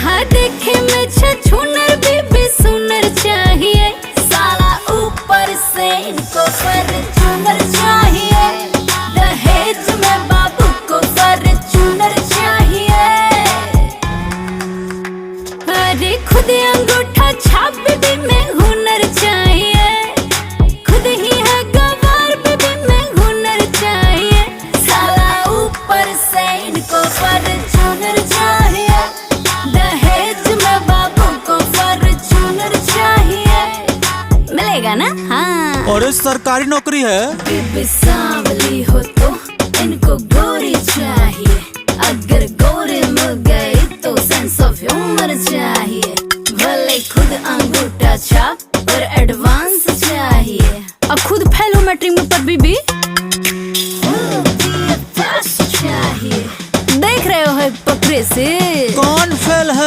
हाँ देखे में छछूनर बीबी सुनर चाहिए, साला ऊपर से इनको फॉर्च्यूनर चाहिए, दहेज में बाबू को फॉर्च्यूनर चाहिए। अरे खुद अंगूठा छाप बीबी में हुनर चाहिए, खुद ही है गवार बीबी में हुनर चाहिए, साला ऊपर से इनको फॉर्च्यूनर चाहिए, दहेज में बाबू को फॉर्च्यूनर चाहिए। मिलेगा ना? हाँ। और ये सरकारी नौकरी है। बीबी सांवली हो तो इनको गोरी चाहिए, अगर गोरी मिल गई तो सेंस ऑफ ह्यूमर चाहिए, भले खुद अंगूठा छाप पर एडवांस चाहिए। अब खुद फेल हो मैट्रिक में पर बीबी चाहिए। देख रहे हो है पकड़े से कौन फेल है?